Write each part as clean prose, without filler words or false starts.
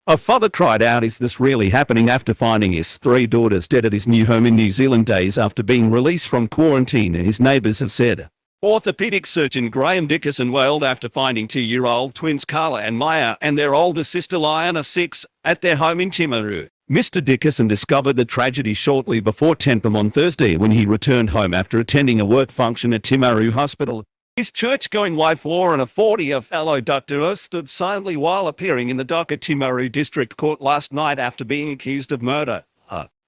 A father cried out, "Is this really happening?" after finding his three daughters dead at his new home in New Zealand days after being released from quarantine, his neighbours have said. Orthopaedic surgeon Graham Dickerson wailed after finding 2-year-old twins Carla and Maya and their older sister Liana 6 at their home in Timaru. Mr. Dickerson discovered the tragedy shortly before 10 p.m. on Thursday when he returned home after attending a work function at Timaru Hospital. His church-going wife Lorna, 40, of fellow Dr. stood silently while appearing in the dock at Timaru District Court last night after being accused of murder.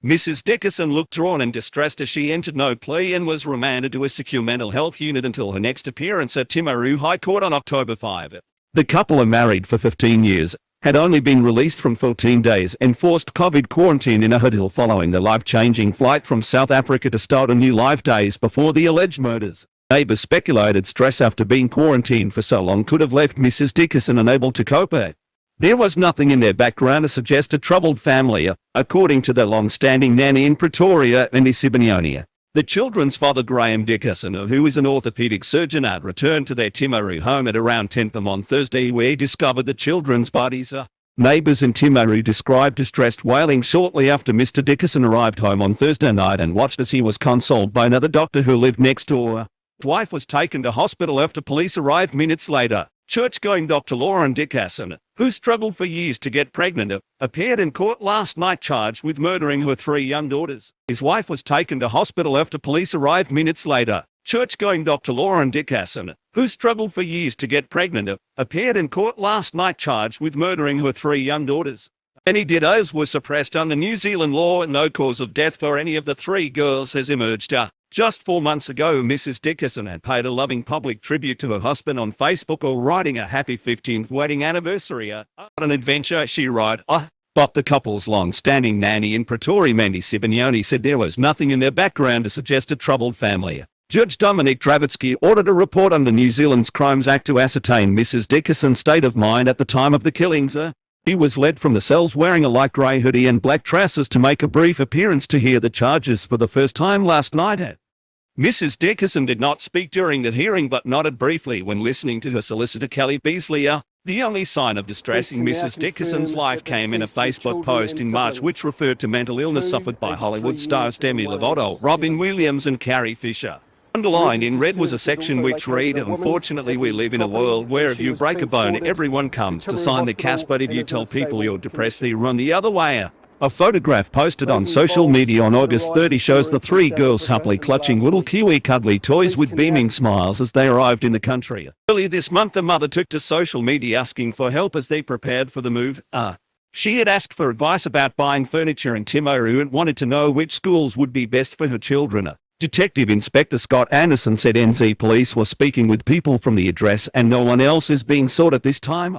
Mrs. Dickerson looked drawn and distressed as she entered no plea and was remanded to a secure mental health unit until her next appearance at Timaru High Court on October 5. The couple are married for 15 years, had only been released from 14 days enforced COVID quarantine in a hotel following the life-changing flight from South Africa to start a new life days before the alleged murders. Neighbours speculated stress after being quarantined for so long could have left Mrs. Dickerson unable to cope. There was nothing in their background to suggest a troubled family, according to their long-standing nanny in Pretoria, Andy Simeone. The children's father, Graham Dickerson, who is an orthopaedic surgeon, had returned to their Timaru home at around 10 p.m. on Thursday, where he discovered the children's bodies. Neighbours in Timaru described distressed wailing shortly after Mr. Dickerson arrived home on Thursday night and watched as he was consoled by another doctor who lived next door. His wife was taken to hospital after police arrived minutes later. Church-going Dr. Lauren Dickerson, who struggled for years to get pregnant, appeared in court last night charged with murdering her 3 young daughters. His wife was taken to hospital after police arrived minutes later. Church-going Dr. Lauren Dickerson, who struggled for years to get pregnant, appeared in court last night charged with murdering her 3 young daughters. Any deaths were suppressed under New Zealand law and no cause of death for any of the 3 girls has emerged. Just 4 months ago, Mrs. Dickerson had paid a loving public tribute to her husband on Facebook, or writing a happy 15th wedding anniversary. What an adventure, she wrote. But the couple's long-standing nanny in Pretoria, Andy Simeone, said there was nothing in their background to suggest a troubled family. Judge Dominic Dravitsky ordered a report under New Zealand's Crimes Act to ascertain Mrs. Dickerson's state of mind at the time of the killings. He was led from the cells wearing a light grey hoodie and black trousers to make a brief appearance to hear the charges for the first time last night. Mrs. Dickerson did not speak during the hearing but nodded briefly when listening to her solicitor Kelly Beasley. The only sign of distress in Mrs. Dickerson's life came in a Facebook post in March which referred to mental illness suffered by Hollywood stars Demi Lovato, Robin Williams and Carrie Fisher. Underlined in red was a section which read, "Unfortunately, we live in a world where if you break a bone, everyone comes to sign the cast, but if you tell people you're depressed, they run the other way." A photograph posted on social media on August 30 shows the 3 girls happily clutching little Kiwi cuddly toys with beaming smiles as they arrived in the country. Earlier this month, the mother took to social media asking for help as they prepared for the move. She had asked for advice about buying furniture in Timaru and wanted to know which schools would be best for her children. Detective Inspector Scott Anderson said NZ police were speaking with people from the address and no one else is being sought at this time.